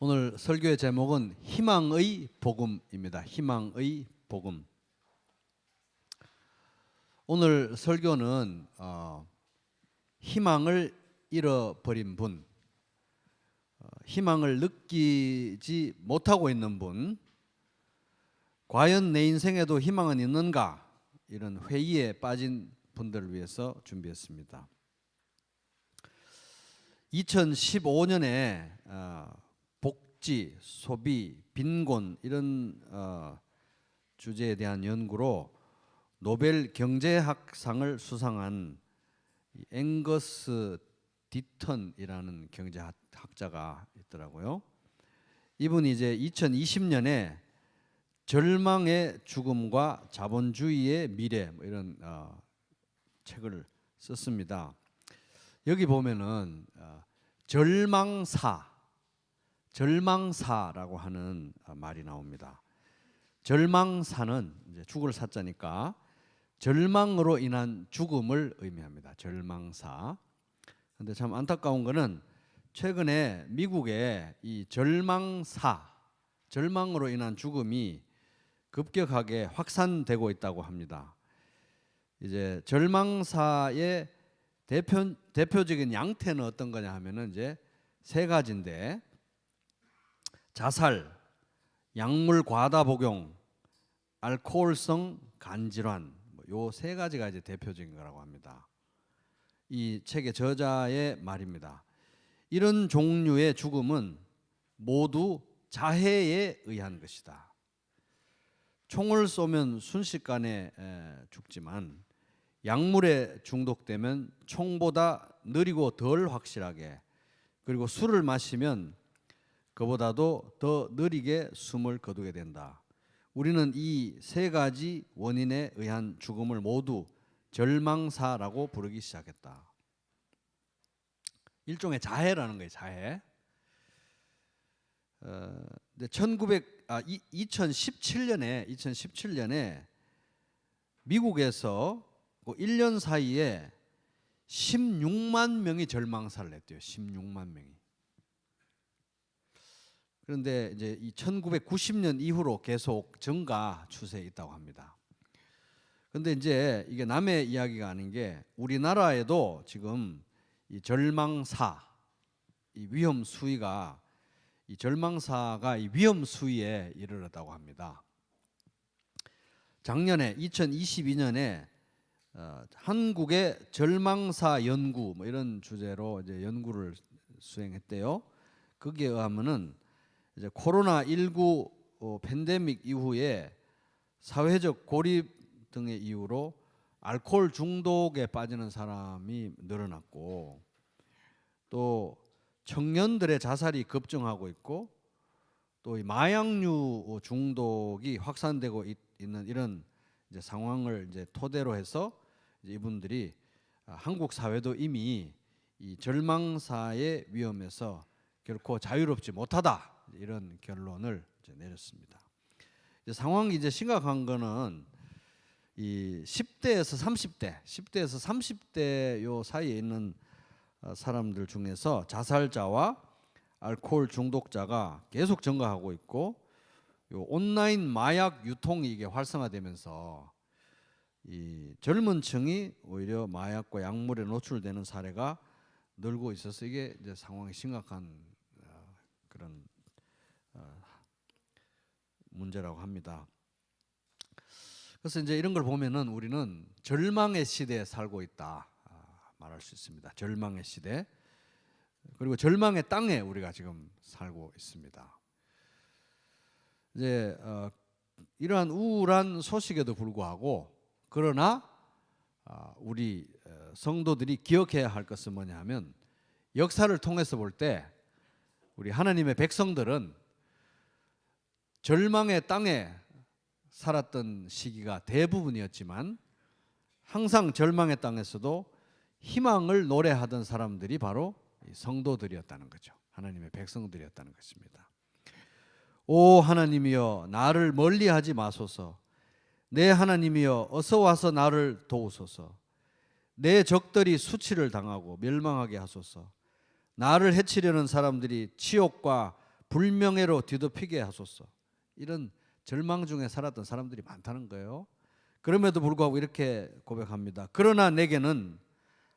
오늘 설교의 제목은 희망의 복음입니다. 희망의 복음. 오늘 설교는 희망을 잃어버린 분, 희망을 느끼지 못하고 있는 분, 과연 내 인생에도 희망은 있는가? 이런 회의에 빠진 분들을 위해서 준비했습니다. 2015년에 복지, 소비, 빈곤 이런 주제에 대한 연구로 노벨 경제학상을 수상한 앵거스 디턴이라는 경제학자가 있더라고요. 이분이 이제 2020년에 절망의 죽음과 자본주의의 미래 이런 책을 썼습니다. 여기 보면은 절망사라고 하는 말이 나옵니다. 절망사는 이제 죽을 사자니까 절망으로 인한 죽음을 의미합니다. 절망사. 그런데 참 안타까운 거는 최근에 미국에 이 절망으로 인한 죽음이 급격하게 확산되고 있다고 합니다. 이제 절망사의 대표적인 양태는 어떤 거냐 하면은 이제 세 가지인데, 자살, 약물 과다 복용, 알코올성 간질환, 요 세 가지가 이제 대표적인 거라고 합니다. 이 책의 저자의 말입니다. 이런 종류의 죽음은 모두 자해에 의한 것이다. 총을 쏘면 순식간에 죽지만 약물에 중독되면 총보다 느리고 덜 확실하게, 그리고 술을 마시면 그보다도 더 느리게 숨을 거두게 된다. 우리는 이 세 가지 원인에 의한 죽음을 모두 절망사라고 부르기 시작했다. 일종의 자해라는 거예요. 자해. 2017년에 미국에서 1년 사이에 16만 명이 절망사를 냈대요. 16만 명이. 그런데 이제 이 1990년 이후로 계속 증가 추세에 있다고 합니다. 그런데 이제 이게 남의 이야기가 아닌 게 우리나라에도 지금 이 절망사, 이 위험 수위가 이 절망사가 이 위험 수위에 이르렀다고 합니다. 작년에 2022년에 한국의 절망사 연구 이런 주제로 이제 연구를 수행했대요. 거기에 의하면은 이제 코로나19 팬데믹 이후에 사회적 고립 등의 이유로 알코올 중독에 빠지는 사람이 늘어났고, 또 청년들의 자살이 급증하고 있고, 또 이 마약류 중독이 확산되고 있는 이런 이제 상황을 이제 토대로 해서 이제 이분들이 한국 사회도 이미 이 절망사의 위험에서 결코 자유롭지 못하다, 이런 결론을 이제 내렸습니다. 이제 상황이 이제 심각한 거는 이 10대에서 30대 요 사이에 있는 사람들 중에서 자살자와 알코올 중독자가 계속 증가하고 있고, 요 온라인 마약 유통이 이게 활성화되면서 이 젊은 층이 오히려 마약과 약물에 노출되는 사례가 늘고 있어서 이게 이제 상황이 심각한 그런 문제라고 합니다. 그래서 이제 이런 걸 보면은 우리는 절망의 시대에 살고 있다 말할 수 있습니다. 절망의 시대, 그리고 절망의 땅에 우리가 지금 살고 있습니다. 이제 이러한 우울한 소식에도 불구하고, 그러나 우리 성도들이 기억해야 할 것은 뭐냐 하면, 역사를 통해서 볼 때 우리 하나님의 백성들은 절망의 땅에 살았던 시기가 대부분이었지만, 항상 절망의 땅에서도 희망을 노래하던 사람들이 바로 성도들이었다는 거죠. 하나님의 백성들이었다는 것입니다. 오 하나님이여, 나를 멀리하지 마소서. 내 하나님이여, 어서 와서 나를 도우소서. 내 적들이 수치를 당하고 멸망하게 하소서. 나를 해치려는 사람들이 치욕과 불명예로 뒤덮이게 하소서. 이런 절망 중에 살았던 사람들이 많다는 거예요. 그럼에도 불구하고 이렇게 고백합니다. 그러나 내게는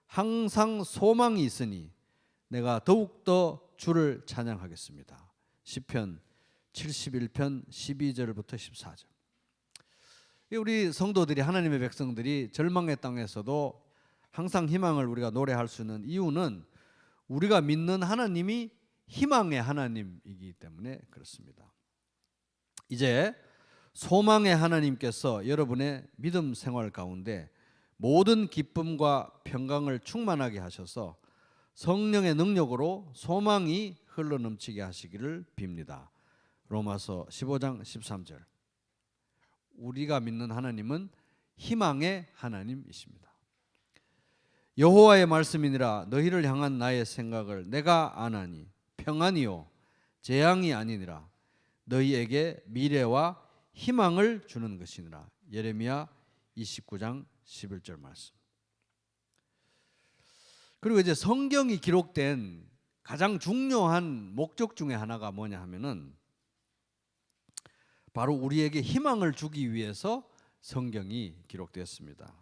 항상 소망이 있으니 내가 더욱더 주를 찬양하겠습니다. 시편 71편 12절부터 14절. 우리 성도들이, 하나님의 백성들이 절망의 땅에서도 항상 희망을 우리가 노래할 수 있는 이유는 우리가 믿는 하나님이 희망의 하나님이기 때문에 그렇습니다. 이제 소망의 하나님께서 여러분의 믿음 생활 가운데 모든 기쁨과 평강을 충만하게 하셔서 성령의 능력으로 소망이 흘러넘치게 하시기를 빕니다. 로마서 15장 13절. 우리가 믿는 하나님은 희망의 하나님이십니다. 여호와의 말씀이니라 너희를 향한 나의 생각을 내가 아나니 평안이요 재앙이 아니니라 너희에게 미래와 희망을 주는 것이니라. 예레미야 29장 11절 말씀. 그리고 이제 성경이 기록된 가장 중요한 목적 중에 하나가 뭐냐 하면은 바로 우리에게 희망을 주기 위해서 성경이 기록되었습니다.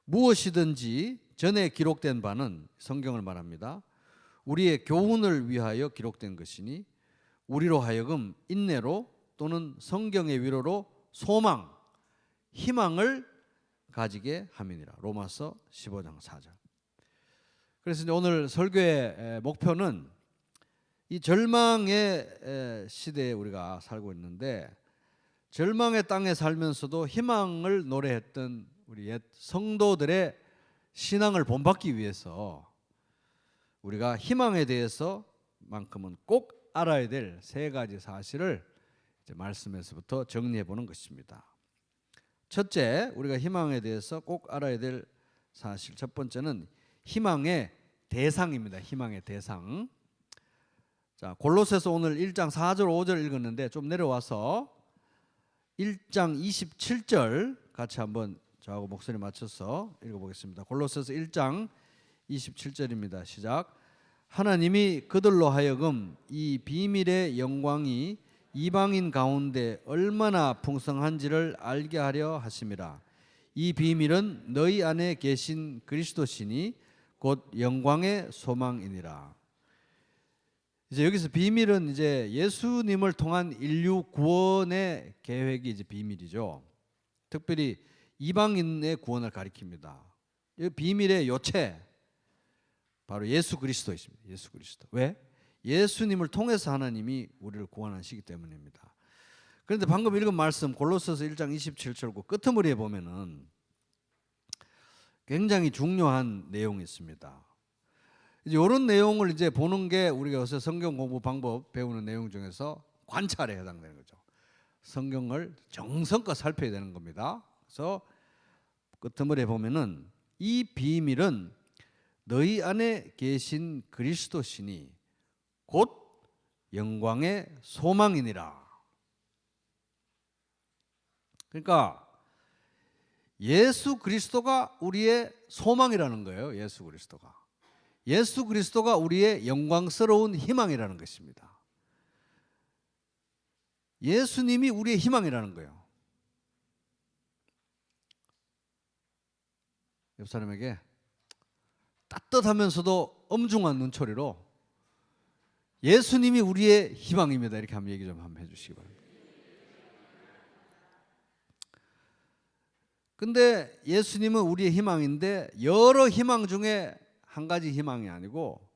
무엇이든지 전에 기록된 바는 성경을 말합니다. 우리의 교훈을 위하여 기록된 것이니 우리로 하여금 인내로 또는 성경의 위로로 소망, 희망을 가지게 함이니라. 로마서 15장 4절. 그래서 이제 오늘 설교의 목표는 이 절망의 시대에 우리가 살고 있는데 절망의 땅에 살면서도 희망을 노래했던 우리 옛 성도들의 신앙을 본받기 위해서 우리가 희망에 대해서만큼은 꼭 알아야 될 세 가지 사실을 이제 말씀에서부터 정리해 보는 것입니다. 첫째, 우리가 희망에 대해서 꼭 알아야 될 사실 첫 번째는 희망의 대상입니다. 희망의 대상. 자, 골로새서 오늘 1장 4절 5절 읽었는데 좀 내려와서 1장 27절 같이 한번 저하고 목소리 맞춰서 읽어보겠습니다. 골로새서 1장 27절입니다. 시작. 하나님이 그들로 하여금 이 비밀의 영광이 이방인 가운데 얼마나 풍성한지를 알게 하려 하심이라. 이 비밀은 너희 안에 계신 그리스도시니 곧 영광의 소망이니라. 이제 여기서 비밀은 이제 예수님을 통한 인류 구원의 계획이 이제 비밀이죠. 특별히 이방인의 구원을 가리킵니다. 이 비밀의 요체 바로 예수 그리스도이십니다. 예수 그리스도. 왜? 예수님을 통해서 하나님이 우리를 구원하시기 때문입니다. 그런데 방금 읽은 말씀 골로새서 1장 27절 끝머리에 보면은 굉장히 중요한 내용이 있습니다. 이제 이런 내용을 이제 보는 게 우리가 요새 성경 공부 방법 배우는 내용 중에서 관찰에 해당되는 거죠. 성경을 정성껏 살펴야 되는 겁니다. 그래서 끝머리에 보면은 이 비밀은 너희 안에 계신 그리스도시니 곧 영광의 소망이니라. 그러니까 예수 그리스도가 우리의 소망이라는 거예요. 예수 그리스도가. 예수 그리스도가 우리의 영광스러운 희망이라는 것입니다. 예수님이 우리의 희망이라는 거예요. 옆 사람에게 따뜻하면서도 엄중한 눈초리로 예수님이 우리의 희망입니다. 이렇게 한번 얘기 좀 한번 해주시기 바랍니다. 근데 예수님은 우리의 희망인데 여러 희망 중에 한 가지 희망이 아니고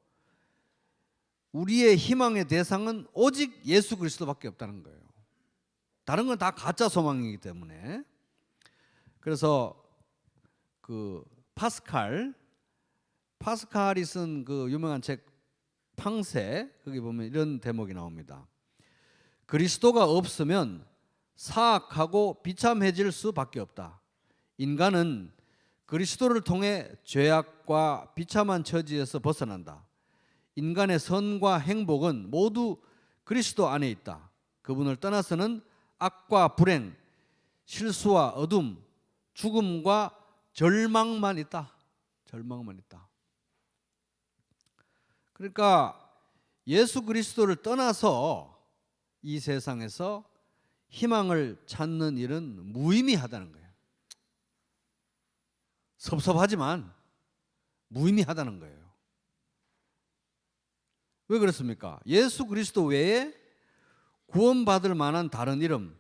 우리의 희망의 대상은 오직 예수 그리스도밖에 없다는 거예요. 다른 건 다 가짜 소망이기 때문에. 그래서 그 파스칼이 쓴 그 유명한 책 팡세, 거기 보면 이런 대목이 나옵니다. 그리스도가 없으면 사악하고 비참해질 수밖에 없다. 인간은 그리스도를 통해 죄악과 비참한 처지에서 벗어난다. 인간의 선과 행복은 모두 그리스도 안에 있다. 그분을 떠나서는 악과 불행, 실수와 어둠, 죽음과 절망만 있다. 절망만 있다. 그러니까 예수 그리스도를 떠나서 이 세상에서 희망을 찾는 일은 무의미하다는 거예요. 섭섭하지만 무의미하다는 거예요. 왜 그렇습니까? 예수 그리스도 외에 구원받을 만한 다른 이름,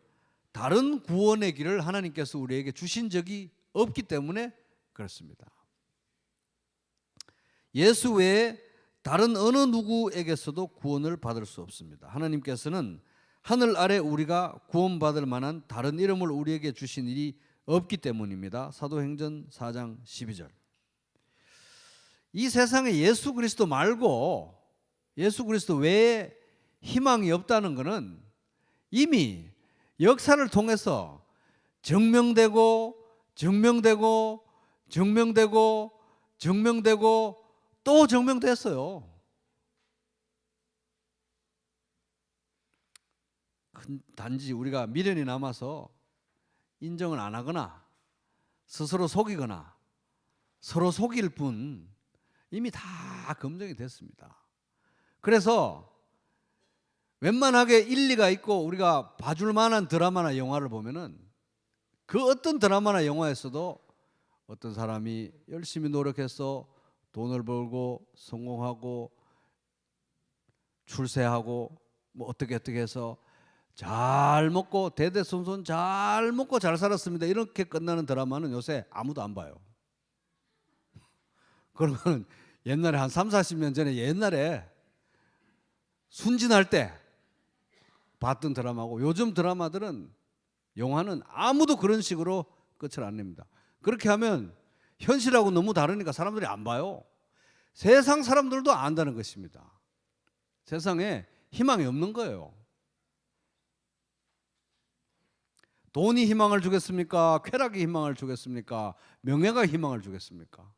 다른 구원의 길을 하나님께서 우리에게 주신 적이 없기 때문에 그렇습니다. 예수 외에 다른 어느 누구에게서도 구원을 받을 수 없습니다. 하나님께서는 하늘 아래 우리가 구원받을 만한 다른 이름을 우리에게 주신 일이 없기 때문입니다. 사도행전 4장 12절. 이 세상에 예수 그리스도 말고 예수 그리스도 외에 희망이 없다는 것은 이미 역사를 통해서 증명되고 또 증명됐어요. 단지 우리가 미련이 남아서 인정을 안 하거나 스스로 속이거나 서로 속일 뿐 이미 다 검증이 됐습니다. 그래서 웬만하게 일리가 있고 우리가 봐줄 만한 드라마나 영화를 보면은 그 어떤 드라마나 영화에서도 어떤 사람이 열심히 노력해서 돈을 벌고 성공하고 출세하고 뭐 어떻게 해서 잘 먹고 대대손손 잘 먹고 잘 살았습니다. 이렇게 끝나는 드라마는 요새 아무도 안 봐요. 그러면 옛날에 한 3, 40년 전에 옛날에 순진할 때 봤던 드라마고 요즘 드라마들은 영화는 아무도 그런 식으로 끝을 안 냅니다. 그렇게 하면 현실하고 너무 다르니까 사람들이 안 봐요. 세상 사람들도 안다는 것입니다. 세상에 희망이 없는 거예요. 돈이 희망을 주겠습니까? 쾌락이 희망을 주겠습니까? 명예가 희망을 주겠습니까?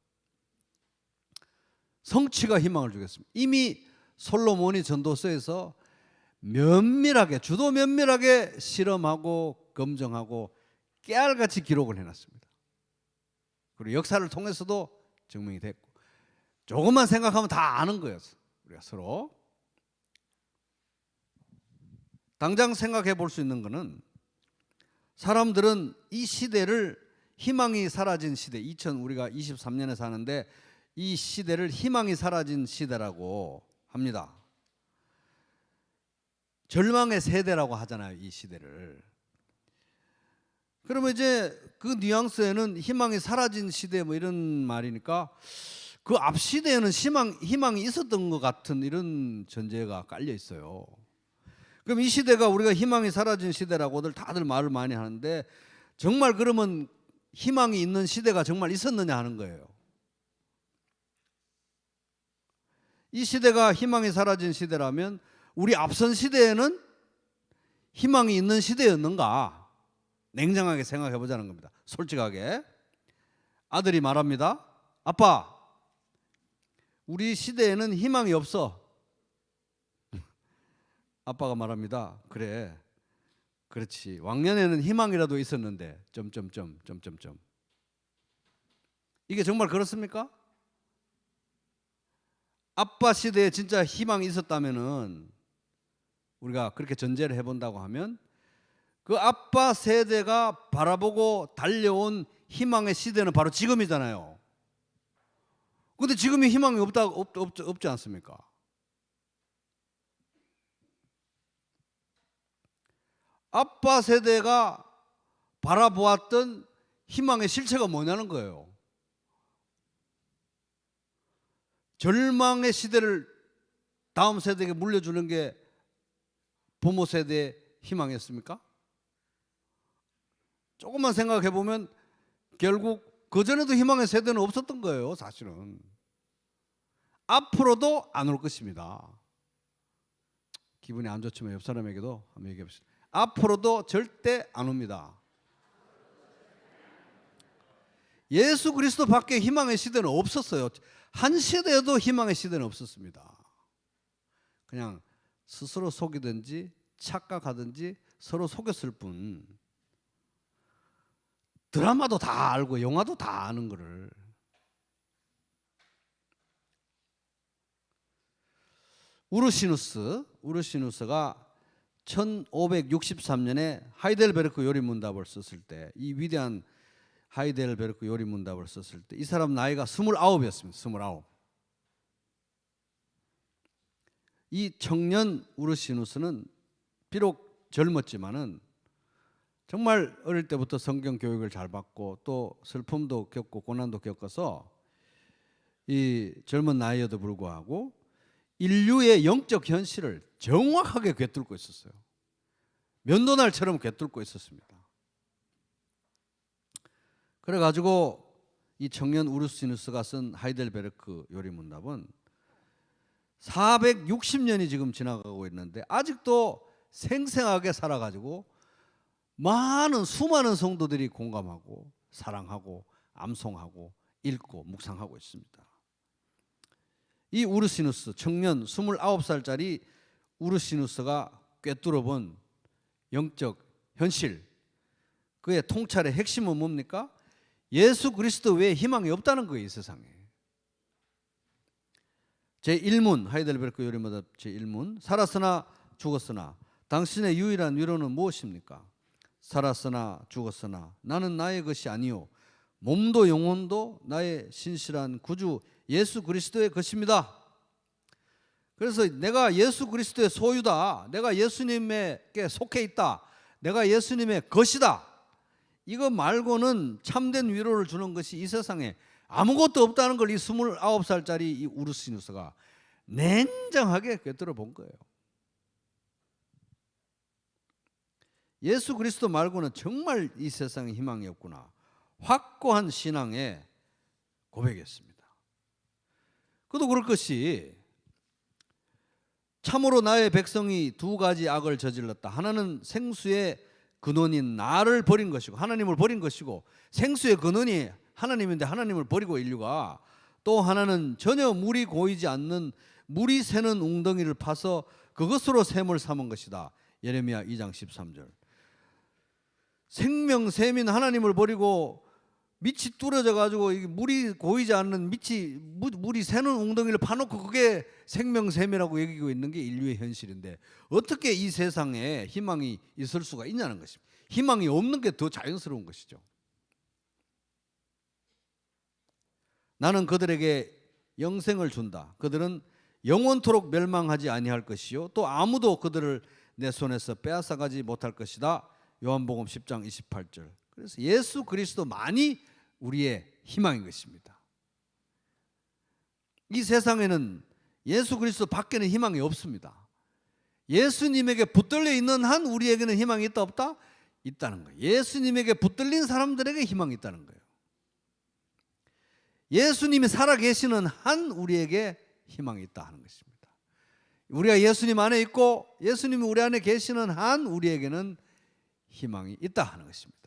성취가 희망을 주겠습니까? 이미 솔로몬이 전도서에서 주도 면밀하게 실험하고 검증하고 깨알같이 기록을 해놨습니다. 그리고 역사를 통해서도 증명이 됐고 조금만 생각하면 다 아는 거예요. 우리가 서로 당장 생각해 볼 수 있는 것은 사람들은 이 시대를 희망이 사라진 시대, 우리가 23년에 사는데 이 시대를 희망이 사라진 시대라고 합니다. 절망의 세대라고 하잖아요, 이 시대를. 그러면 이제 그 뉘앙스에는 희망이 사라진 시대 뭐 이런 말이니까 그 앞 시대에는 희망이 있었던 것 같은 이런 전제가 깔려 있어요. 그럼 이 시대가 우리가 희망이 사라진 시대라고들 다들 말을 많이 하는데 정말 그러면 희망이 있는 시대가 정말 있었느냐 하는 거예요. 이 시대가 희망이 사라진 시대라면 우리 앞선 시대에는 희망이 있는 시대였는가? 냉정하게 생각해 보자는 겁니다. 솔직하게. 아들이 말합니다. 아빠, 우리 시대에는 희망이 없어. 아빠가 말합니다. 그래, 그렇지. 왕년에는 희망이라도 있었는데 점점점. 이게 정말 그렇습니까? 아빠 시대에 진짜 희망이 있었다면은 우리가 그렇게 전제를 해본다고 하면 그 아빠 세대가 바라보고 달려온 희망의 시대는 바로 지금이잖아요. 그런데 지금이 희망이 없지 않습니까? 아빠 세대가 바라보았던 희망의 실체가 뭐냐는 거예요. 절망의 시대를 다음 세대에게 물려주는 게 부모 세대의 희망이었습니까? 조금만 생각해 보면 결국 그전에도 희망의 세대는 없었던 거예요, 사실은. 앞으로도 안 올 것입니다. 기분이 안 좋지만 옆 사람에게도 한번 얘기해 봅시다. 앞으로도 절대 안 옵니다. 예수 그리스도 밖에 희망의 시대는 없었어요. 한 시대에도 희망의 시대는 없었습니다. 그냥 스스로 속이든지 착각하든지 서로 속였을 뿐. 드라마도 다 알고 영화도 다 아는 거를. 우르시누스가 1563년에 하이델베르크 요리문답을 썼을 때, 이 위대한 하이델베르크 요리문답을 썼을 때 이 사람 나이가 29이었습니다. 29. 이 청년 우르시누스는 비록 젊었지만은 정말 어릴 때부터 성경 교육을 잘 받고 또 슬픔도 겪고 고난도 겪어서 이 젊은 나이에도 불구하고 인류의 영적 현실을 정확하게 꿰뚫고 있었어요. 면도날처럼 꿰뚫고 있었습니다. 그래가지고 이 청년 우르시누스가 쓴 하이델베르크 요리문답은 460년이 지금 지나가고 있는데 아직도 생생하게 살아가지고 수많은 성도들이 공감하고 사랑하고 암송하고 읽고 묵상하고 있습니다. 이 우르시누스, 청년 29살짜리 우르시누스가 꿰뚫어본 영적 현실, 그의 통찰의 핵심은 뭡니까? 예수 그리스도 외에 희망이 없다는 거예요. 이 세상에. 제1문, 하이델베르크 요리문답 제1문, 살았으나 죽었으나 당신의 유일한 위로는 무엇입니까? 살았으나 죽었으나 나는 나의 것이 아니요 몸도 영혼도 나의 신실한 구주 예수 그리스도의 것입니다. 그래서 내가 예수 그리스도의 소유다, 내가 예수님에게 속해 있다, 내가 예수님의 것이다, 이거 말고는 참된 위로를 주는 것이 이 세상에 아무것도 없다는 걸 이 29살짜리 이 우르시누스가 냉정하게 꿰뚫어 본 거예요. 예수 그리스도 말고는 정말 이 세상에 희망이 없구나, 확고한 신앙의 고백이었습니다. 그도 그럴 것이 참으로 나의 백성이 두 가지 악을 저질렀다. 하나는 생수의 근원인 나를 버린 것이고, 하나님을 버린 것이고, 생수의 근원이 하나님인데 하나님을 버리고 인류가, 또 하나는 전혀 물이 고이지 않는 물이 새는 웅덩이를 파서 그것으로 샘을 삼은 것이다. 예레미야 2장 13절. 생명샘인 하나님을 버리고 밑이 뚫어져 가지고 물이 고이지 않는 물이 새는 웅덩이를 파놓고 그게 생명샘이라고 여기고 있는 게 인류의 현실인데, 어떻게 이 세상에 희망이 있을 수가 있냐는 것입니다. 희망이 없는 게 더 자연스러운 것이죠. 나는 그들에게 영생을 준다. 그들은 영원토록 멸망하지 아니할 것이요 또 아무도 그들을 내 손에서 빼앗아가지 못할 것이다. 요한복음 10장 28절. 그래서 예수 그리스도만이 우리의 희망인 것입니다. 이 세상에는 예수 그리스도 밖에는 희망이 없습니다. 예수님에게 붙들려 있는 한 우리에게는 희망이 있다 없다? 있다는 거예요. 예수님에게 붙들린 사람들에게 희망이 있다는 거예요. 예수님이 살아계시는 한 우리에게 희망이 있다 하는 것입니다. 우리가 예수님 안에 있고 예수님이 우리 안에 계시는 한 우리에게는 희망이 있다 하는 것입니다.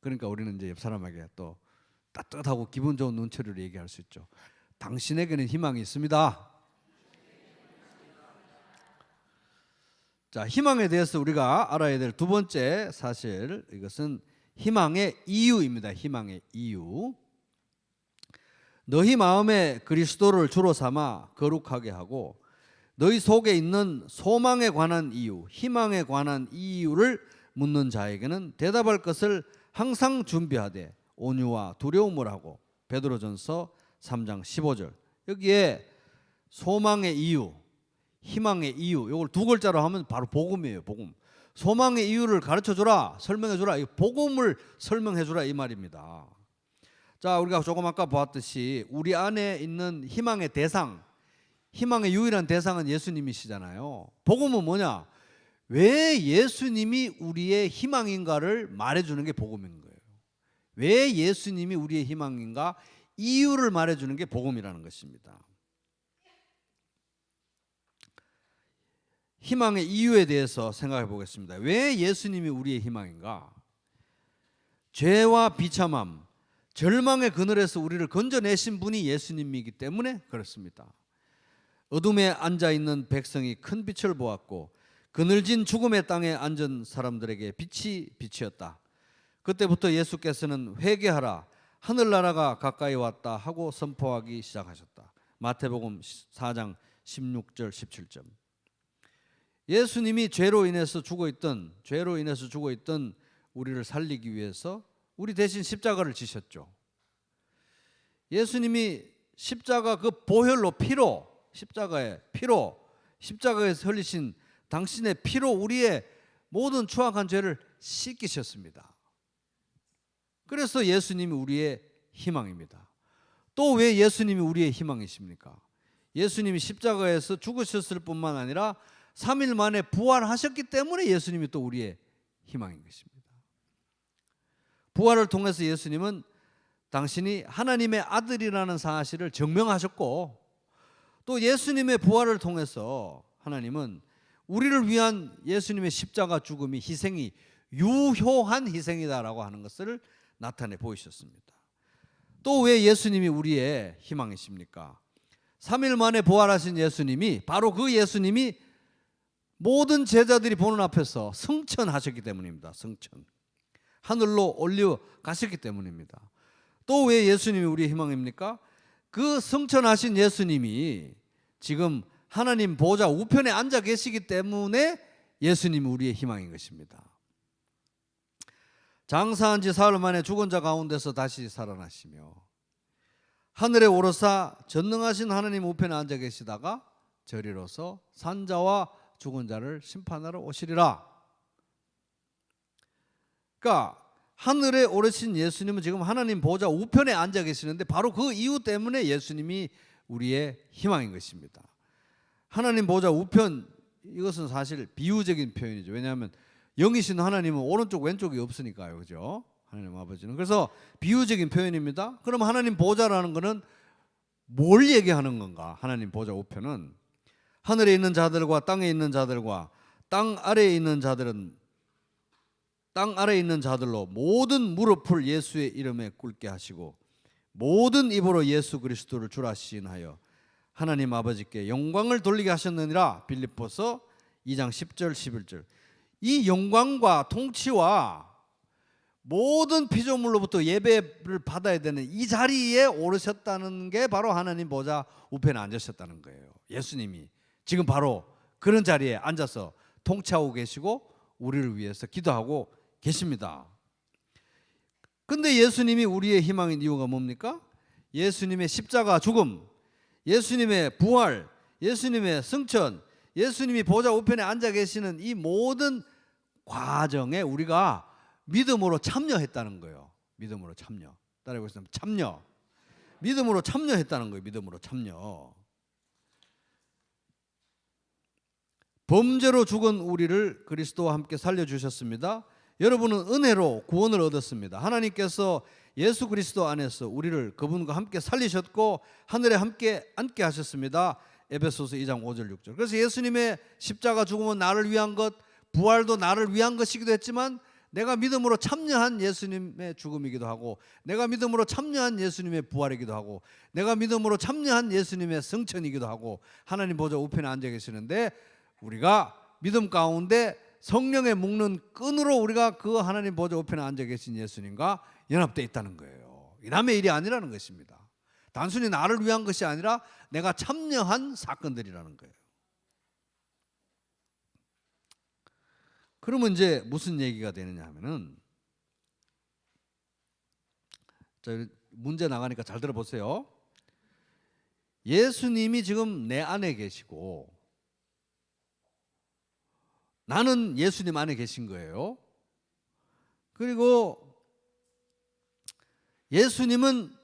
그러니까 우리는 이제 옆 사람에게 또 따뜻하고 기분 좋은 눈초리로 얘기할 수 있죠. 당신에게는 희망이 있습니다. 자, 희망에 대해서 우리가 알아야 될 두 번째 사실, 이것은 희망의 이유입니다. 희망의 이유. 너희 마음에 그리스도를 주로 삼아 거룩하게 하고 너희 속에 있는 소망에 관한 이유, 희망에 관한 이유를 묻는 자에게는 대답할 것을 항상 준비하되 온유와 두려움을 하고. 베드로전서 3장 15절. 여기에 소망의 이유, 희망의 이유, 이걸 두 글자로 하면 바로 복음이에요. 복음. 소망의 이유를 가르쳐주라, 설명해주라, 복음을 설명해주라 이 말입니다. 자, 우리가 조금 아까 보았듯이 우리 안에 있는 희망의 대상, 희망의 유일한 대상은 예수님이시잖아요. 복음은 뭐냐? 왜 예수님이 우리의 희망인가를 말해주는 게 복음인 거예요. 왜 예수님이 우리의 희망인가? 이유를 말해주는 게 복음이라는 것입니다. 희망의 이유에 대해서 생각해 보겠습니다. 왜 예수님이 우리의 희망인가? 죄와 비참함, 절망의 그늘에서 우리를 건져내신 분이 예수님이기 때문에 그렇습니다. 어둠에 앉아있는 백성이 큰 빛을 보았고 그늘진 죽음의 땅에 앉은 사람들에게 빛이 빛이었다. 그때부터 예수께서는 회개하라, 하늘나라가 가까이 왔다 하고 선포하기 시작하셨다. 마태복음 4장 16절 17절. 예수님이 죄로 인해서 죽어 있던 우리를 살리기 위해서 우리 대신 십자가를 지셨죠. 예수님이 십자가 그 보혈로 십자가에서 흘리신 당신의 피로 우리의 모든 추악한 죄를 씻기셨습니다. 그래서 예수님이 우리의 희망입니다. 또 왜 예수님이 우리의 희망이십니까? 예수님이 십자가에서 죽으셨을 뿐만 아니라 3일 만에 부활하셨기 때문에 예수님이 또 우리의 희망인 것입니다. 부활을 통해서 예수님은 당신이 하나님의 아들이라는 사실을 증명하셨고, 또 예수님의 부활을 통해서 하나님은 우리를 위한 예수님의 십자가 죽음이 희생이 유효한 희생이다라고 하는 것을 나타내 보이셨습니다. 또 왜 예수님이 우리의 희망이십니까? 3일 만에 부활하신 예수님이, 바로 그 예수님이 모든 제자들이 보는 앞에서 승천하셨기 때문입니다. 승천. 하늘로 올려가셨기 때문입니다. 또 왜 예수님이 우리의 희망입니까? 그 승천하신 예수님이 지금 하나님 보좌 우편에 앉아 계시기 때문에 예수님이 우리의 희망인 것입니다. 장사한 지 사흘 만에 죽은 자 가운데서 다시 살아나시며 하늘에 오르사 전능하신 하나님 우편에 앉아 계시다가 저리로서 산자와 죽은 자를 심판하러 오시리라. 그러니까 하늘에 오르신 예수님은 지금 하나님 보좌 우편에 앉아 계시는데 바로 그 이유 때문에 예수님이 우리의 희망인 것입니다. 하나님 보좌 우편, 이것은 사실 비유적인 표현이죠. 왜냐하면 영이신 하나님은 오른쪽 왼쪽이 없으니까요. 그죠? 하나님 아버지는. 그래서 비유적인 표현입니다. 그럼 하나님 보좌라는 것은 뭘 얘기하는 건가? 하나님 보좌 우편은 하늘에 있는 자들과 땅에 있는 자들과 땅 아래에 있는 자들로 모든 무릎을 예수의 이름에 꿇게 하시고 모든 입으로 예수 그리스도를 주라 시인하여 하나님 아버지께 영광을 돌리게 하셨느니라. 빌립보서 2장 10절 11절. 이 영광과 통치와 모든 피조물로부터 예배를 받아야 되는 이 자리에 오르셨다는 게 바로 하나님 보좌 우편에 앉으셨다는 거예요. 예수님이 지금 바로 그런 자리에 앉아서 통치하고 계시고 우리를 위해서 기도하고 계십니다. 근데 예수님이 우리의 희망인 이유가 뭡니까? 예수님의 십자가 죽음, 예수님의 부활, 예수님의 승천, 예수님이 보좌 우편에 앉아 계시는 이 모든 과정에 우리가 믿음으로 참여했다는 거예요. 믿음으로 참여. 따라해 보겠습니다. 참여. 믿음으로 참여했다는 거예요. 믿음으로 참여. 범죄로 죽은 우리를 그리스도와 함께 살려주셨습니다. 여러분은 은혜로 구원을 얻었습니다. 하나님께서 예수 그리스도 안에서 우리를 그분과 함께 살리셨고 하늘에 함께 앉게 하셨습니다. 에베소서 2장 5절 6절. 그래서 예수님의 십자가 죽음은 나를 위한 것, 부활도 나를 위한 것이기도 했지만 내가 믿음으로 참여한 예수님의 죽음이기도 하고 내가 믿음으로 참여한 예수님의 부활이기도 하고 내가 믿음으로 참여한 예수님의 승천이기도 하고 하나님 보좌 우편에 앉아 계시는데 우리가 믿음 가운데 성령의 묶는 끈으로 우리가 그 하나님 보좌 우편에 앉아 계신 예수님과 연합되어 있다는 거예요. 이 남의 일이 아니라는 것입니다. 단순히 나를 위한 것이 아니라 내가 참여한 사건들이라는 거예요. 그러면 이제 무슨 얘기가 되느냐 하면은, 자, 문제 나가니까 잘 들어보세요. 예수님이 지금 내 안에 계시고 나는 예수님 안에 계신 거예요. 그리고 예수님은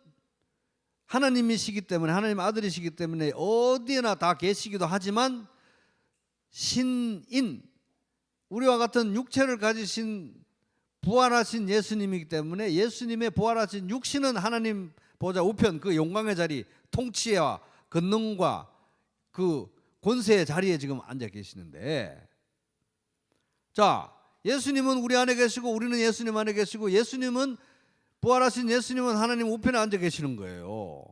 하나님이시기 때문에, 하나님 아들이시기 때문에 어디에나 다 계시기도 하지만 신인, 우리와 같은 육체를 가지신 부활하신 예수님이기 때문에 예수님의 부활하신 육신은 하나님 보좌 우편 그 영광의 자리, 통치와 권능과 그 권세의 자리에 지금 앉아 계시는데, 자, 예수님은 우리 안에 계시고 우리는 예수님 안에 계시고 예수님은 부활하신 예수님은 하나님 우편에 앉아 계시는 거예요.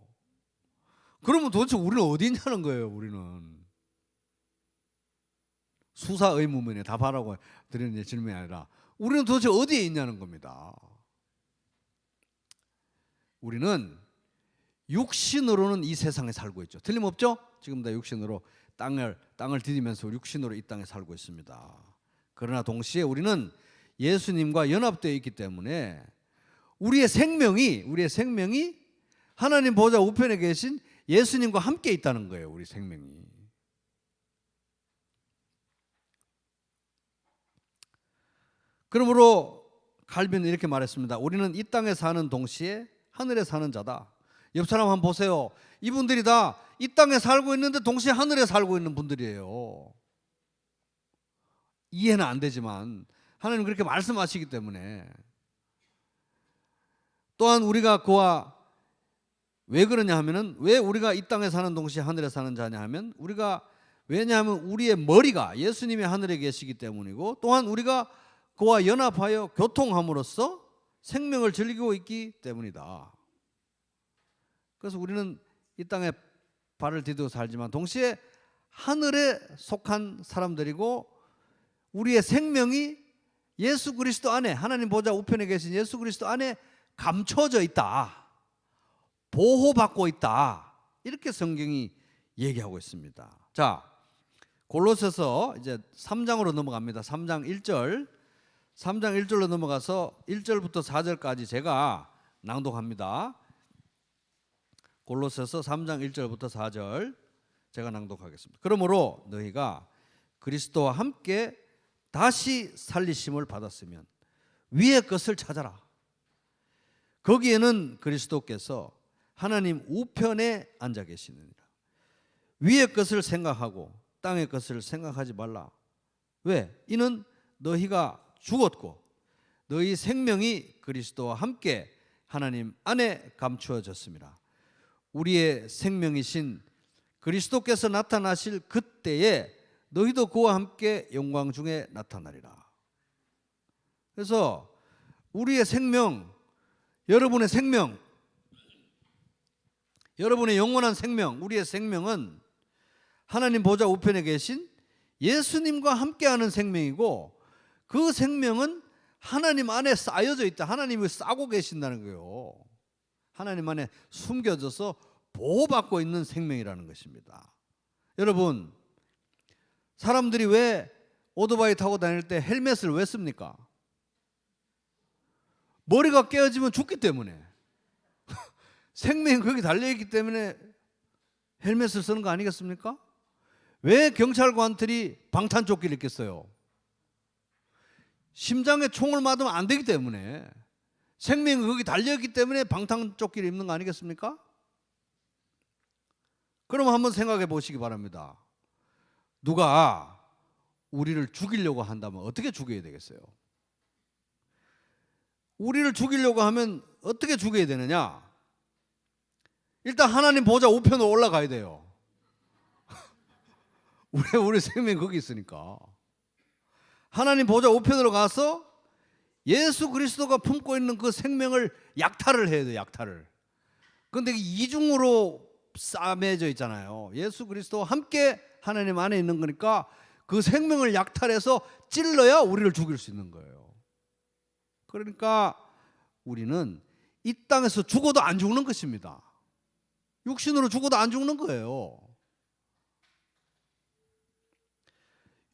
그러면 도대체 우리는 어디 있냐는 거예요. 우리는 수사 의문문에 답하라고 드리는 질문이 아니라 우리는 도대체 어디에 있냐는 겁니다. 우리는 육신으로는 이 세상에 살고 있죠. 틀림없죠? 지금 다 육신으로 땅을 디디면서 육신으로 이 땅에 살고 있습니다. 그러나 동시에 우리는 예수님과 연합되어 있기 때문에 우리의 생명이 하나님 보좌 우편에 계신 예수님과 함께 있다는 거예요. 우리 생명이. 그러므로 칼빈은 이렇게 말했습니다. 우리는 이 땅에 사는 동시에 하늘에 사는 자다. 옆 사람 한번 보세요. 이분들이 다 이 땅에 살고 있는데 동시에 하늘에 살고 있는 분들이에요. 이해는 안 되지만 하나님 그렇게 말씀하시기 때문에. 또한 우리가 그와 왜 그러냐 하면은, 왜 우리가 이 땅에 사는 동시에 하늘에 사는 자냐 하면, 왜냐하면 우리의 머리가 예수님이 하늘에 계시기 때문이고, 또한 우리가 그와 연합하여 교통함으로써 생명을 즐기고 있기 때문이다. 그래서 우리는 이 땅에 발을 디디고 살지만 동시에 하늘에 속한 사람들이고, 우리의 생명이 예수 그리스도 안에, 하나님 보좌 우편에 계신 예수 그리스도 안에 감춰져 있다, 보호받고 있다, 이렇게 성경이 얘기하고 있습니다. 자, 골로새서 이제 3장으로 넘어갑니다. 3장 1절로 넘어가서 1절부터 4절까지 제가 낭독합니다. 골로새서 3장 1절부터 4절 제가 낭독하겠습니다. 그러므로 너희가 그리스도와 함께 다시 살리심을 받았으면 위의 것을 찾아라. 거기에는 그리스도께서 하나님 우편에 앉아 계시느니라. 위의 것을 생각하고 땅의 것을 생각하지 말라. 왜? 이는 너희가 죽었고 너희 생명이 그리스도와 함께 하나님 안에 감추어졌습니다. 우리의 생명이신 그리스도께서 나타나실 그때에 너희도 그와 함께 영광 중에 나타나리라. 그래서 우리의 생명, 여러분의 생명, 여러분의 영원한 생명, 우리의 생명은 하나님 보좌 우편에 계신 예수님과 함께하는 생명이고, 그 생명은 하나님 안에 쌓여져 있다. 하나님이 싸고 계신다는 거예요. 하나님 안에 숨겨져서 보호받고 있는 생명이라는 것입니다. 여러분, 사람들이 왜 오토바이 타고 다닐 때 헬멧을 왜 씁니까? 머리가 깨어지면 죽기 때문에. 생명이 거기 달려있기 때문에 헬멧을 쓰는 거 아니겠습니까? 왜 경찰관들이 방탄조끼를 입겠어요? 심장에 총을 맞으면 안 되기 때문에, 생명이 거기 달려있기 때문에 방탄조끼를 입는 거 아니겠습니까? 그럼 한번 생각해 보시기 바랍니다. 누가 우리를 죽이려고 한다면 어떻게 죽여야 되겠어요? 우리를 죽이려고 하면 어떻게 죽여야 되느냐? 일단 하나님 보좌 우편으로 올라가야 돼요. 우리 생명이 거기 있으니까. 하나님 보좌 우편으로 가서 예수 그리스도가 품고 있는 그 생명을 약탈을 해야 돼요. 약탈을. 그런데 이중으로 싸매져 있잖아요. 예수 그리스도와 함께 하나님 안에 있는 거니까 그 생명을 약탈해서 찔러야 우리를 죽일 수 있는 거예요. 그러니까 우리는 이 땅에서 죽어도 안 죽는 것입니다. 육신으로 죽어도 안 죽는 거예요.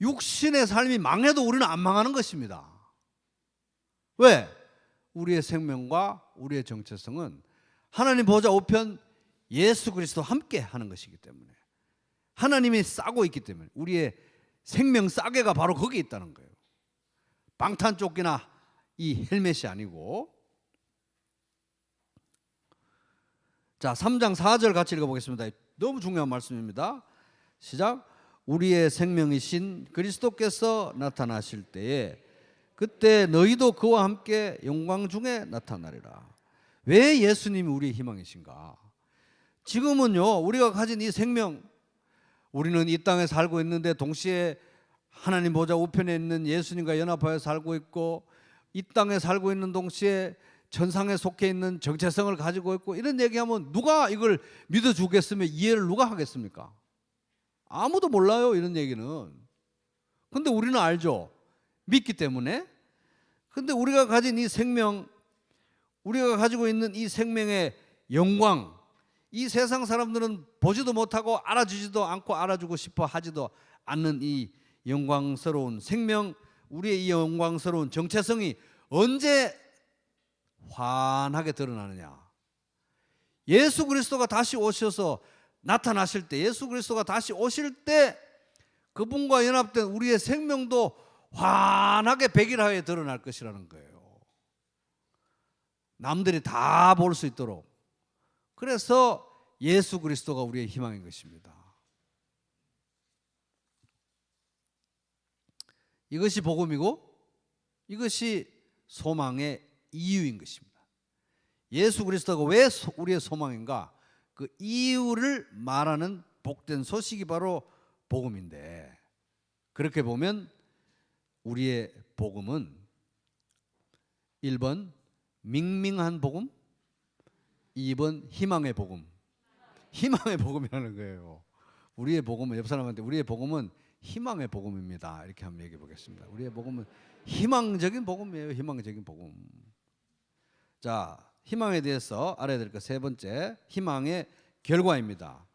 육신의 삶이 망해도 우리는 안 망하는 것입니다. 왜? 우리의 생명과 우리의 정체성은 하나님 보좌 우편 예수 그리스도와 함께 하는 것이기 때문에, 하나님이 싸고 있기 때문에, 우리의 생명 싸개가 바로 거기에 있다는 거예요. 방탄조끼나 이 헬멧이 아니고. 자, 3장 4절 같이 읽어보겠습니다. 너무 중요한 말씀입니다. 시작. 우리의 생명이신 그리스도께서 나타나실 때에 그때 너희도 그와 함께 영광 중에 나타나리라. 왜 예수님이 우리의 희망이신가? 지금은요, 우리가 가진 이 생명, 우리는 이 땅에 살고 있는데 동시에 하나님 보좌 우편에 있는 예수님과 연합하여 살고 있고, 이 땅에 살고 있는 동시에 천상에 속해 있는 정체성을 가지고 있고, 이런 얘기하면 누가 이걸 믿어주겠으며 이해를 누가 하겠습니까? 아무도 몰라요, 이런 얘기는. 근데 우리는 알죠. 믿기 때문에. 근데 우리가 가진 이 생명, 우리가 가지고 있는 이 생명의 영광, 이 세상 사람들은 보지도 못하고 알아주지도 않고 알아주고 싶어 하지도 않는 이 영광스러운 생명, 우리의 이 영광스러운 정체성이 언제 환하게 드러나느냐? 예수 그리스도가 다시 오셔서 나타나실 때, 예수 그리스도가 다시 오실 때 그분과 연합된 우리의 생명도 환하게 백일하게 드러날 것이라는 거예요. 남들이 다 볼 수 있도록. 그래서 예수 그리스도가 우리의 희망인 것입니다. 이것이 복음이고 이것이 소망의 이유인 것입니다. 예수 그리스도가 왜 우리의 소망인가? 그 이유를 말하는 복된 소식이 바로 복음인데, 그렇게 보면 우리의 복음은 1번 밍밍한 복음, 2번 희망의 복음. 희망의 복음이라는 거예요. 우리의 복음은, 옆 사람한테 우리의 복음은 희망의 복음입니다, 이렇게 한번 얘기해 보겠습니다. 우리의 복음은 희망적인 복음이에요. 희망적인 복음. 자, 희망에 대해서 알아야 될 것 세 번째, 희망의 결과입니다.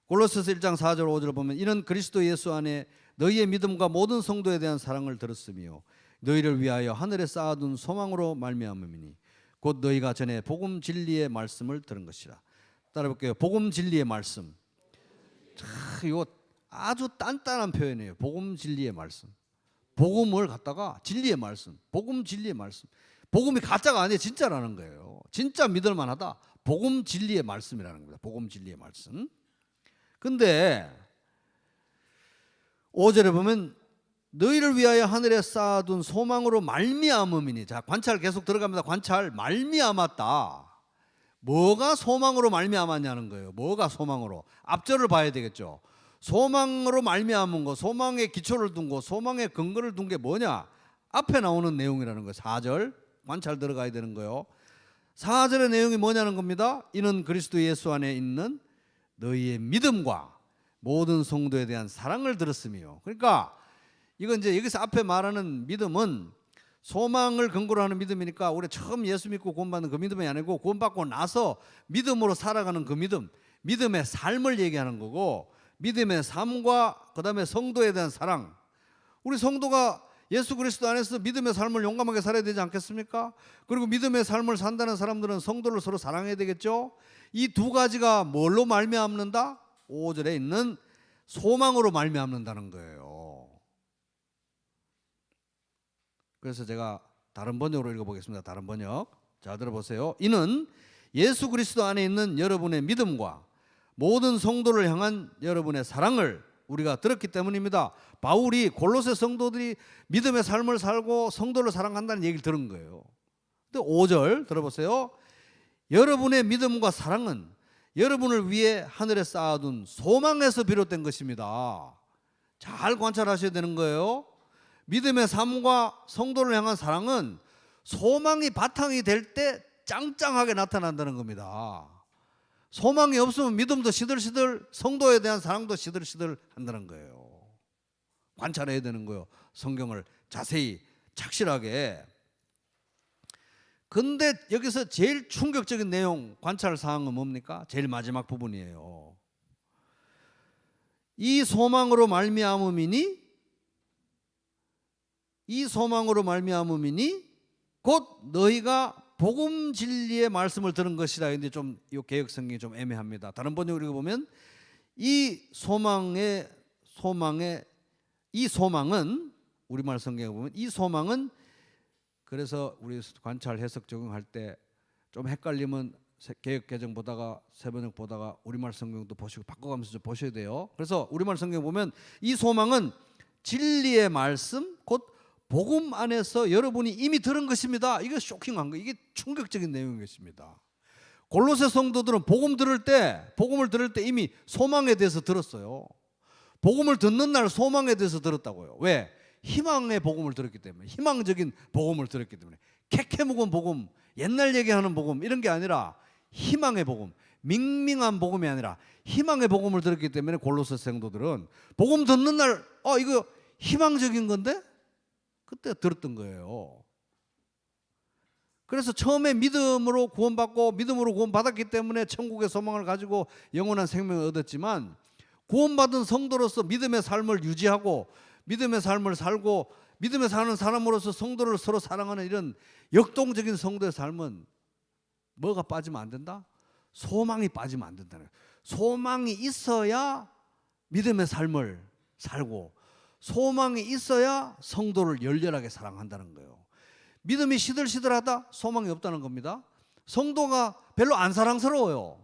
골로새서 1장 4절 5절을 보면 이는 그리스도 예수 안에 너희의 믿음과 모든 성도에 대한 사랑을 들었으며 너희를 위하여 하늘에 쌓아둔 소망으로 말미암음이니 곧 너희가 전에 복음 진리의 말씀을 들은 것이라. 따라 볼게요. 복음 진리의 말씀. 이거 아주 단단한 표현이에요. 복음 진리의 말씀. 복음을 갖다가 진리의 말씀. 복음 진리의 말씀. 복음이 가짜가 아니에요. 진짜라는 거예요. 진짜 믿을 만하다. 복음 진리의 말씀이라는 겁니다. 복음 진리의 말씀. 근데 5절에 보면 너희를 위하여 하늘에 쌓아둔 소망으로 말미암음이니. 자, 관찰 계속 들어갑니다. 관찰. 말미암았다. 뭐가 소망으로 말미암았냐는 거예요. 뭐가 소망으로. 앞절을 봐야 되겠죠. 소망으로 말미암은 거, 소망의 기초를 둔 거, 소망의 근거를 둔 게 뭐냐? 앞에 나오는 내용이라는 거예요. 4절. 관찰 들어가야 되는 거예요. 4절의 내용이 뭐냐는 겁니다. 이는 그리스도 예수 안에 있는 너희의 믿음과 모든 성도에 대한 사랑을 들었으며. 그러니까 이건 이제 여기서 앞에 말하는 믿음은 소망을 근거로 하는 믿음이니까 우리 처음 예수 믿고 구원받는 그 믿음이 아니고 구원받고 나서 믿음으로 살아가는 그 믿음, 믿음의 삶을 얘기하는 거고, 믿음의 삶과 그 다음에 성도에 대한 사랑. 우리 성도가 예수 그리스도 안에서 믿음의 삶을 용감하게 살아야 되지 않겠습니까? 그리고 믿음의 삶을 산다는 사람들은 성도를 서로 사랑해야 되겠죠. 이 두 가지가 뭘로 말미암는다? 5절에 있는 소망으로 말미암는다는 거예요. 그래서 제가 다른 번역으로 읽어보겠습니다. 다른 번역. 자, 들어보세요. 이는 예수 그리스도 안에 있는 여러분의 믿음과 모든 성도를 향한 여러분의 사랑을 우리가 들었기 때문입니다. 바울이 골로새 성도들이 믿음의 삶을 살고 성도를 사랑한다는 얘기를 들은 거예요. 근데 5절 들어보세요. 여러분의 믿음과 사랑은 여러분을 위해 하늘에 쌓아둔 소망에서 비롯된 것입니다. 잘 관찰하셔야 되는 거예요. 믿음의 삶과 성도를 향한 사랑은 소망이 바탕이 될 때 짱짱하게 나타난다는 겁니다. 소망이 없으면 믿음도 시들시들, 성도에 대한 사랑도 시들시들 한다는 거예요. 관찰해야 되는 거예요. 성경을 자세히 착실하게. 근데 여기서 제일 충격적인 내용, 관찰 사항은 뭡니까? 제일 마지막 부분이에요. 이 소망으로 말미암음이니 곧 너희가 복음 진리의 말씀을 들은 것이라. 근데 좀 이 개역 성경이 좀 애매합니다. 다른 번역으로 보면 이 소망은 우리말 성경에 보면 이 소망은, 그래서 우리 관찰 해석 적용할 때 좀 헷갈리면 개역 개정 보다가 새번역 보다가 우리말 성경도 보시고 바꿔가면서 좀 보셔야 돼요. 그래서 우리말 성경 보면 이 소망은 진리의 말씀 곧 복음 안에서 여러분이 이미 들은 것입니다. 이게 쇼킹한 거, 이게 충격적인 내용인 것입니다. 골로새 성도들은 복음을 들을 때 이미 소망에 대해서 들었어요. 복음을 듣는 날 소망에 대해서 들었다고요. 왜? 희망의 복음을 들었기 때문에, 희망적인 복음을 들었기 때문에. 캐캐묵은 복음, 옛날 얘기하는 복음 이런 게 아니라 희망의 복음, 밍밍한 복음이 아니라 희망의 복음을 들었기 때문에 골로새 성도들은 복음 듣는 날 이거 희망적인 건데? 그때 들었던 거예요. 그래서 처음에 믿음으로 구원받고 믿음으로 구원받았기 때문에 천국의 소망을 가지고 영원한 생명을 얻었지만, 구원받은 성도로서 믿음의 삶을 유지하고 믿음의 삶을 살고 믿음에 사는 사람으로서 성도를 서로 사랑하는 이런 역동적인 성도의 삶은 뭐가 빠지면 안 된다? 소망이 빠지면 안 된다는 거예요. 소망이 있어야 믿음의 삶을 살고, 소망이 있어야 성도를 열렬하게 사랑한다는 거예요. 믿음이 시들시들하다? 소망이 없다는 겁니다. 성도가 별로 안 사랑스러워요.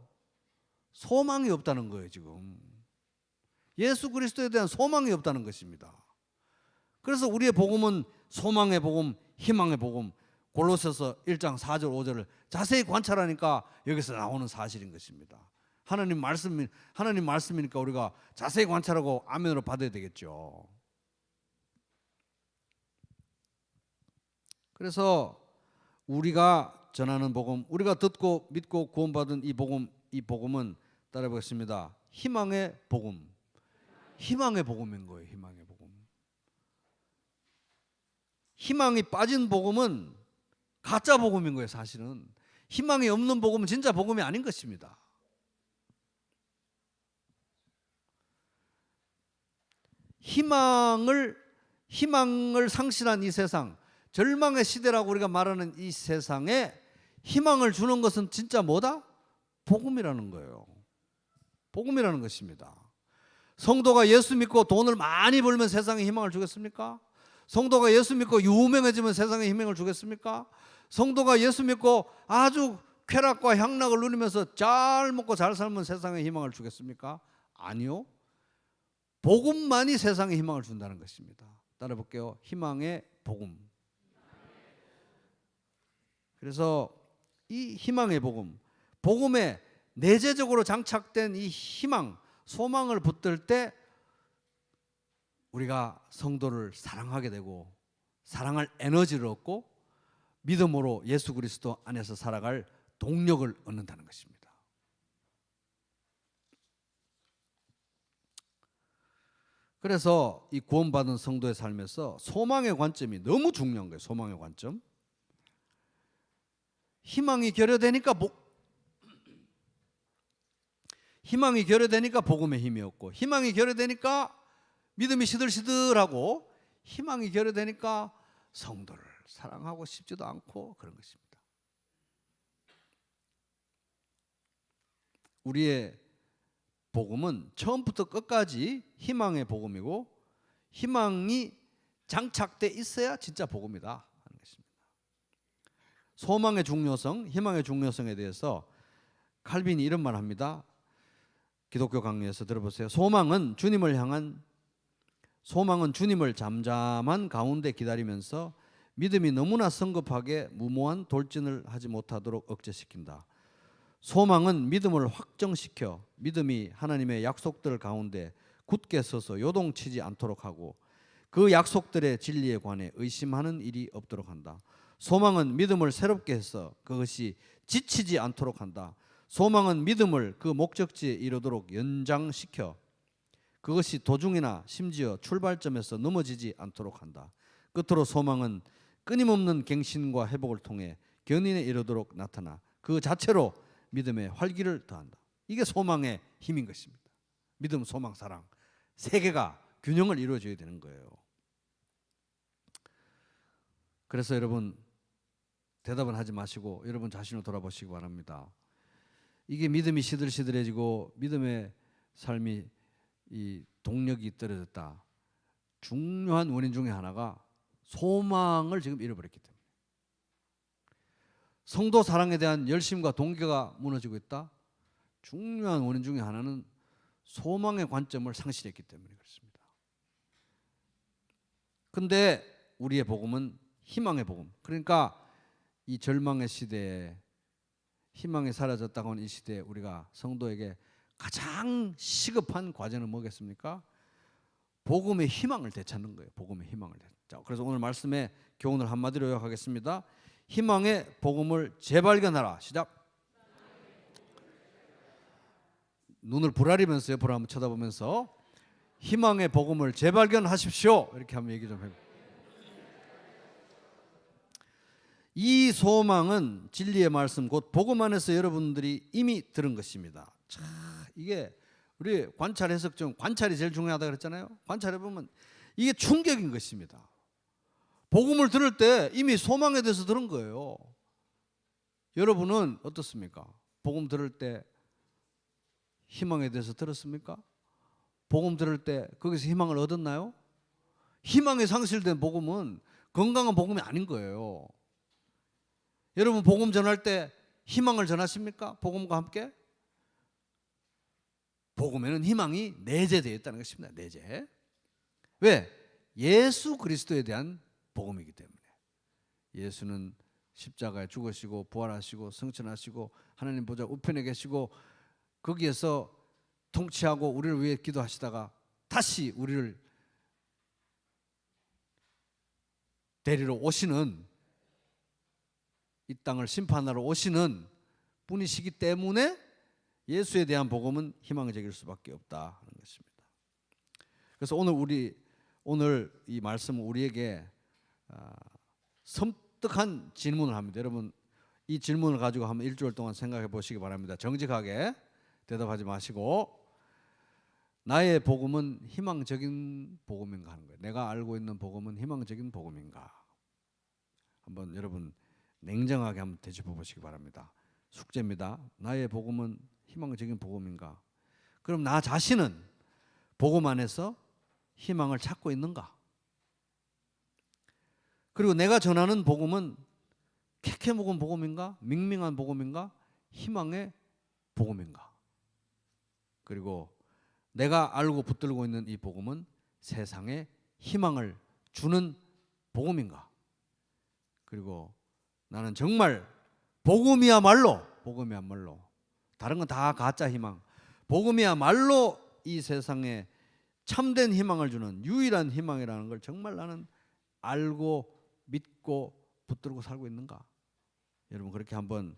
소망이 없다는 거예요. 지금 예수 그리스도에 대한 소망이 없다는 것입니다. 그래서 우리의 복음은 소망의 복음, 희망의 복음, 골로새서 1장 4절 5절을 자세히 관찰하니까 여기서 나오는 사실인 것입니다. 하나님 말씀이니까 우리가 자세히 관찰하고 아멘으로 받아야 되겠죠. 그래서 우리가 전하는 복음, 우리가 듣고 믿고 구원받은 이 복음은 따라해보겠습니다. 희망의 복음. 희망의 복음인 거예요. 희망의 복음. 희망이 빠진 복음은 가짜 복음인 거예요. 사실은 희망이 없는 복음은 진짜 복음이 아닌 것입니다. 희망을 상실한 이 세상, 절망의 시대라고 우리가 말하는 이 세상에 희망을 주는 것은 진짜 뭐다? 복음이라는 거예요. 복음이라는 것입니다. 성도가 예수 믿고 돈을 많이 벌면 세상에 희망을 주겠습니까? 성도가 예수 믿고 유명해지면 세상에 희망을 주겠습니까? 성도가 예수 믿고 아주 쾌락과 향락을 누리면서 잘 먹고 잘 살면 세상에 희망을 주겠습니까? 아니요. 복음만이 세상에 희망을 준다는 것입니다. 따라 볼게요. 희망의 복음. 그래서 이 희망의 복음, 복음에 내재적으로 장착된 이 희망, 소망을 붙들 때 우리가 성도를 사랑하게 되고 사랑할 에너지를 얻고 믿음으로 예수 그리스도 안에서 살아갈 동력을 얻는다는 것입니다. 그래서 이 구원받은 성도의 삶에서 소망의 관점이 너무 중요한 거예요. 소망의 관점. 희망이 결여되니까 복음의 힘이 없고, 희망이 결여되니까 믿음이 시들시들하고, 희망이 결여되니까 성도를 사랑하고 싶지도 않고 그런 것입니다. 우리의 복음은 처음부터 끝까지 희망의 복음이고, 희망이 장착돼 있어야 진짜 복음이다 하는 것입니다. 소망의 중요성, 희망의 중요성에 대해서 칼빈이 이런 말 합니다. 기독교 강의에서 들어보세요. 소망은 주님을 잠잠한 가운데 기다리면서 믿음이 너무나 성급하게 무모한 돌진을 하지 못하도록 억제시킨다. 소망은 믿음을 확정시켜 믿음이 하나님의 약속들 가운데 굳게 서서 요동치지 않도록 하고, 그 약속들의 진리에 관해 의심하는 일이 없도록 한다. 소망은 믿음을 새롭게 해서 그것이 지치지 않도록 한다. 소망은 믿음을 그 목적지에 이르도록 연장시켜 그것이 도중이나 심지어 출발점에서 넘어지지 않도록 한다. 끝으로 소망은 끊임없는 갱신과 회복을 통해 견인에 이르도록 나타나 그 자체로 믿음의 활기를 더한다. 이게 소망의 힘인 것입니다. 믿음, 소망, 사랑 세 개가 균형을 이루어줘야 되는 거예요. 그래서 여러분 대답은 하지 마시고 여러분 자신을 돌아보시기 바랍니다. 이게 믿음이 시들시들해지고 믿음의 삶이 이 동력이 떨어졌다. 중요한 원인 중에 하나가 소망을 지금 잃어버렸기 때문에. 성도 사랑에 대한 열심과 동기가 무너지고 있다. 중요한 원인 중에 하나는 소망의 관점을 상실했기 때문에 그렇습니다. 근데 우리의 복음은 희망의 복음. 그러니까 이 절망의 시대에 희망이 사라졌다고 하는 이 시대에 우리가 성도에게 가장 시급한 과제는 뭐겠습니까? 복음의 희망을 되찾는 거예요. 복음의 희망을. 자, 그래서 오늘 말씀의 교훈을 한마디로 요약하겠습니다. 희망의 복음을 재발견하라. 시작. 눈을 부라리면서 옆으로 한번 쳐다보면서 희망의 복음을 재발견하십시오. 이렇게 한번 얘기 좀 해볼게요. 이 소망은 진리의 말씀 곧 복음 안에서 여러분들이 이미 들은 것입니다. 자, 이게 우리 관찰 해석 중 관찰이 제일 중요하다 그랬잖아요. 관찰해 보면 이게 충격인 것입니다. 복음을 들을 때 이미 소망에 대해서 들은 거예요. 여러분은 어떻습니까? 복음 들을 때 희망에 대해서 들었습니까? 복음 들을 때 거기서 희망을 얻었나요? 희망이 상실된 복음은 건강한 복음이 아닌 거예요. 여러분 복음 전할 때 희망을 전하십니까? 복음과 함께? 복음에는 희망이 내재되어 있다는 것입니다. 내재. 왜? 예수 그리스도에 대한 복음이기 때문에. 예수는 십자가에 죽으시고 부활하시고 성천하시고 하나님 보좌 우편에 계시고 거기에서 통치하고 우리를 위해 기도하시다가 다시 우리를 데리러 오시는, 이 땅을 심판하러 오시는 분이시기 때문에 예수에 대한 복음은 희망적일 수밖에 없다 하는 것입니다. 그래서 오늘 이 말씀은 우리에게 섬뜩한 질문을 합니다. 여러분 이 질문을 가지고 한번 일주일 동안 생각해 보시기 바랍니다. 정직하게 대답하지 마시고 나의 복음은 희망적인 복음인가 하는 거예요. 내가 알고 있는 복음은 희망적인 복음인가? 한번 여러분 냉정하게 한번 되짚어 보시기 바랍니다. 숙제입니다. 나의 복음은 희망적인 복음인가? 그럼 나 자신은 복음 안에서 희망을 찾고 있는가? 그리고 내가 전하는 복음은 캐캐 묵은 복음인가? 밍밍한 복음인가? 희망의 복음인가? 그리고 내가 알고 붙들고 있는 이 복음은 세상에 희망을 주는 복음인가? 그리고 나는 정말 복음이야말로 다른 건 다 가짜 희망, 복음이야말로 이 세상에 참된 희망을 주는 유일한 희망이라는 걸 정말 나는 알고 믿고 붙들고 살고 있는가? 여러분 그렇게 한번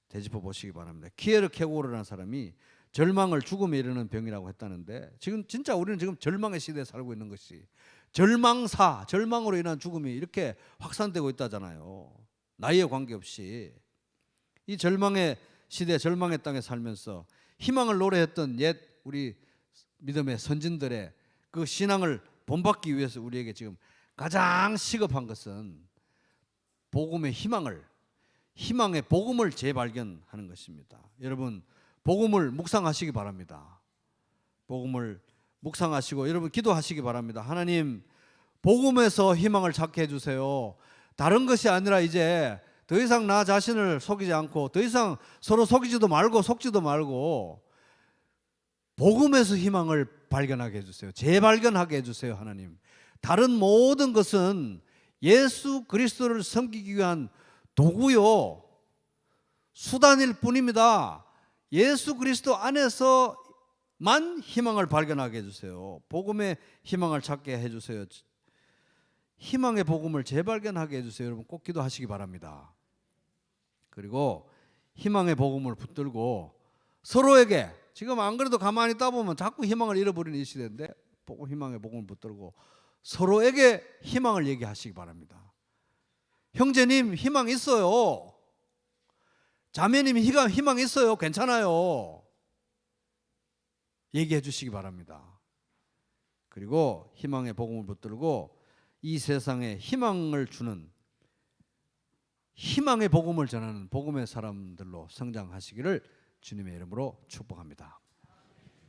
되짚어 보시기 바랍니다. 키에르케고르라는 사람이 절망을 죽음에 이르는 병이라고 했다는데 지금 진짜 우리는 지금 절망의 시대에 살고 있는 것이 절망으로 인한 죽음이 이렇게 확산되고 있다잖아요. 나이에 관계없이 이 절망의 시대, 절망의 땅에 살면서 희망을 노래했던 옛 우리 믿음의 선진들의 그 신앙을 본받기 위해서 우리에게 지금 가장 시급한 것은 복음의 희망의 복음을 재발견하는 것입니다. 여러분 복음을 묵상하시기 바랍니다. 복음을 묵상하시고 여러분 기도하시기 바랍니다. 하나님 복음에서 희망을 찾게 해주세요. 다른 것이 아니라 이제 더 이상 나 자신을 속이지 않고 더 이상 서로 속이지도 말고 속지도 말고 복음에서 희망을 발견하게 해주세요. 재발견하게 해주세요. 하나님 다른 모든 것은 예수 그리스도를 섬기기 위한 도구요 수단일 뿐입니다. 예수 그리스도 안에서만 희망을 발견하게 해주세요. 복음의 희망을 찾게 해주세요. 희망의 복음을 재발견하게 해주세요. 여러분 꼭 기도하시기 바랍니다. 그리고 희망의 복음을 붙들고 서로에게 지금 안 그래도 가만히 있다 보면 자꾸 희망을 잃어버리는 이 시대인데 희망의 복음을 붙들고 서로에게 희망을 얘기하시기 바랍니다. 형제님 희망 있어요. 자매님 희망 있어요. 괜찮아요. 얘기해 주시기 바랍니다. 그리고 희망의 복음을 붙들고 이 세상에 희망을 주는 희망의 복음을 전하는 복음의 사람들로 성장하시기를 주님의 이름으로 축복합니다.